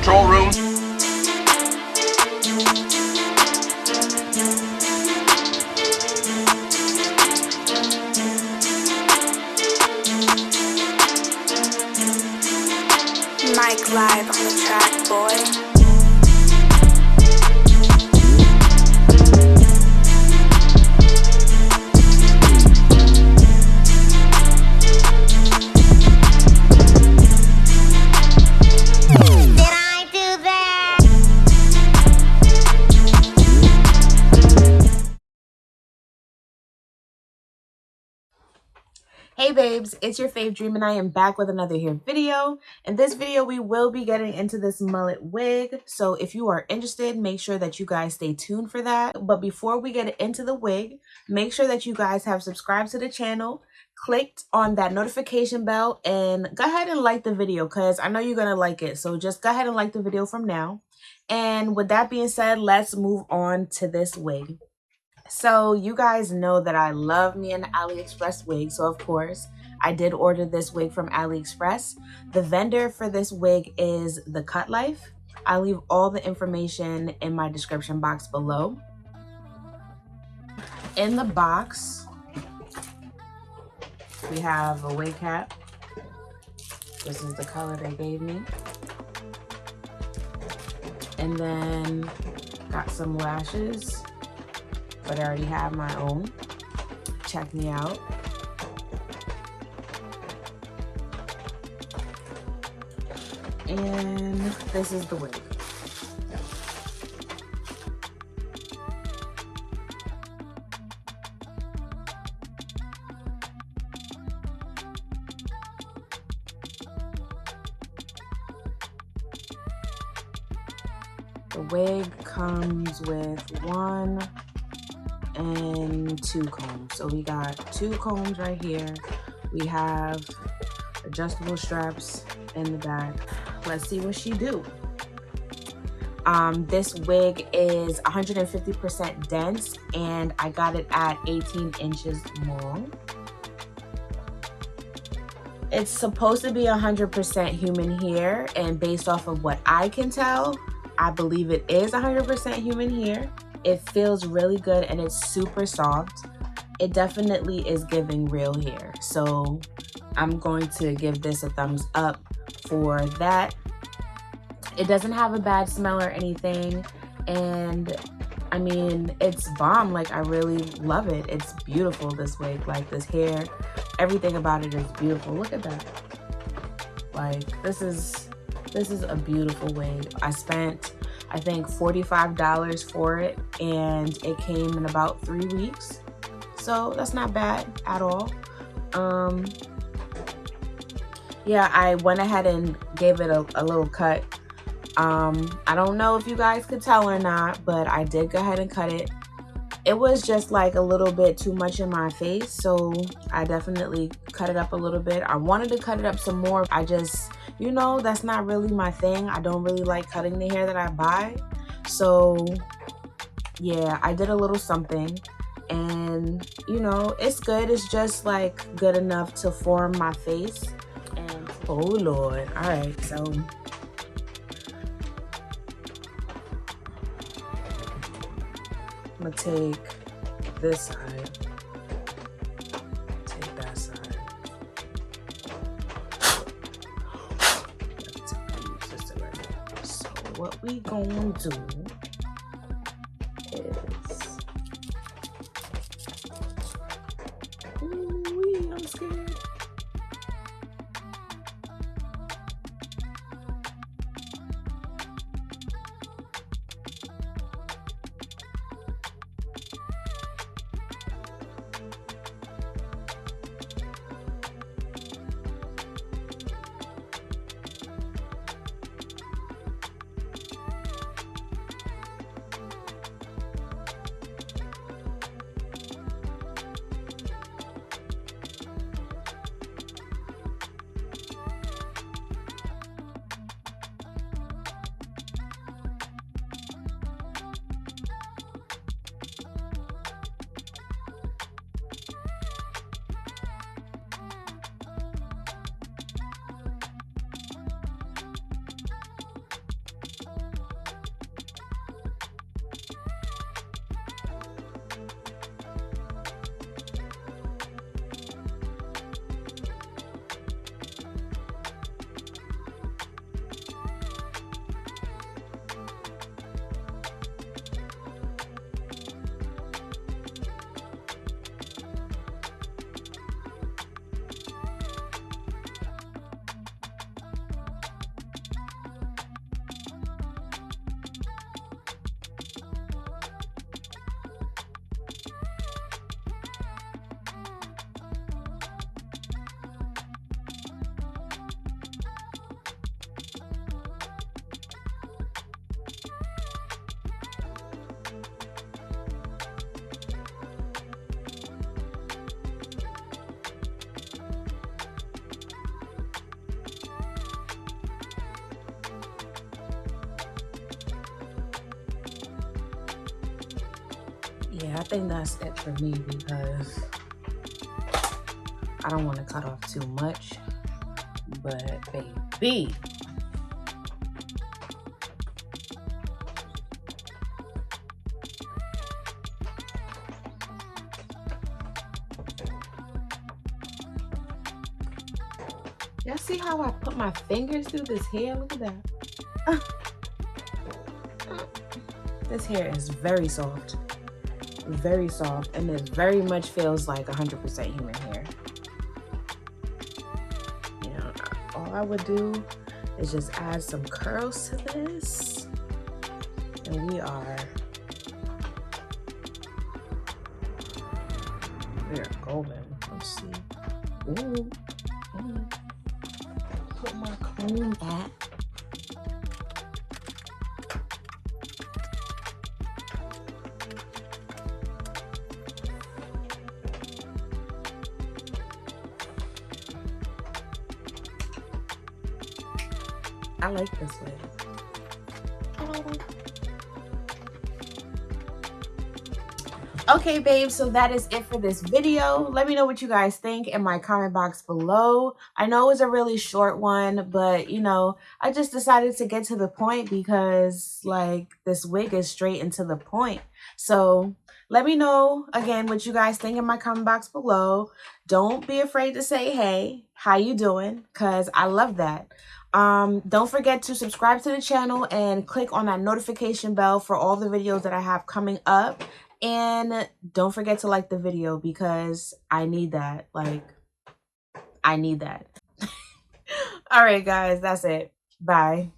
control room. Mike live on the track, boy. Hey babes, it's your fave Dream and I am back with another hair video. In this video, we will be getting into this mullet wig. So if you are interested, make sure that you guys stay tuned for that. But before we get into the wig, make sure that you guys have subscribed to the channel, clicked on that notification bell, and go ahead and like the video because I know you're going to like it. So just go ahead and like the video from now. And with that being said, let's move on to this wig. So you guys know that I love me an AliExpress wig, so of course I did order this wig from AliExpress. The vendor for this wig is The Cut Life. I'll leave all the information in my description box below. In the box, we have a wig cap. This is the color they gave me. And then got some lashes, but I already have my own. Check me out. And this is the wig. The wig comes with 1 and 2 combs. So we got 2 combs right here. We have adjustable straps in the back. Let's see what she do. This wig is 150% dense and I got it at 18 inches long. It's supposed to be 100% human hair, and based off of what I can tell, I believe it is 100% human hair. It feels really good and it's super soft. It definitely is giving real hair. So I'm going to give this a thumbs up for that. It doesn't have a bad smell or anything. And I mean, it's bomb. Like, I really love it. It's beautiful, this wig. Like, this hair, everything about it is beautiful. Look at that. Like, this is a beautiful wig. I spent, I think, $45 for it, and it came in about 3 weeks. So that's not bad at all. Yeah, I went ahead and gave it a little cut. I don't know if you guys could tell or not, but I did go ahead and cut it. It was just like a little bit too much in my face, so I definitely cut it up a little bit. I wanted to cut it up some more. I just, you know, that's not really my thing. I don't really like cutting the hair that I buy. So yeah, I did a little something, and you know, it's good. It's just like good enough to form my face. And oh Lord. All right, so I'm gonna take this side, take that side. So what we gonna do is, ooh, I'm scared. Yeah, I think that's it for me because I don't want to cut off too much. But baby, y'all see how I put my fingers through this hair? Look at that. This hair is very soft, and it very much feels like 100% human hair. You know, all I would do is just add some curls to this, and we are golden. Let's see. Ooh. Put my comb back. I like this way. Okay, babes, so that is it for this video. Let me know what you guys think in my comment box below. I know it was a really short one, but you know, I just decided to get to the point because like this wig is straight and to the point. So let me know again what you guys think in my comment box below. Don't be afraid to say, hey, how you doing? Because I love that. Don't forget to subscribe to the channel and click on that notification bell for all the videos that I have coming up. And don't forget to like the video because I need that. Like, I need that. All right, guys, that's it. Bye.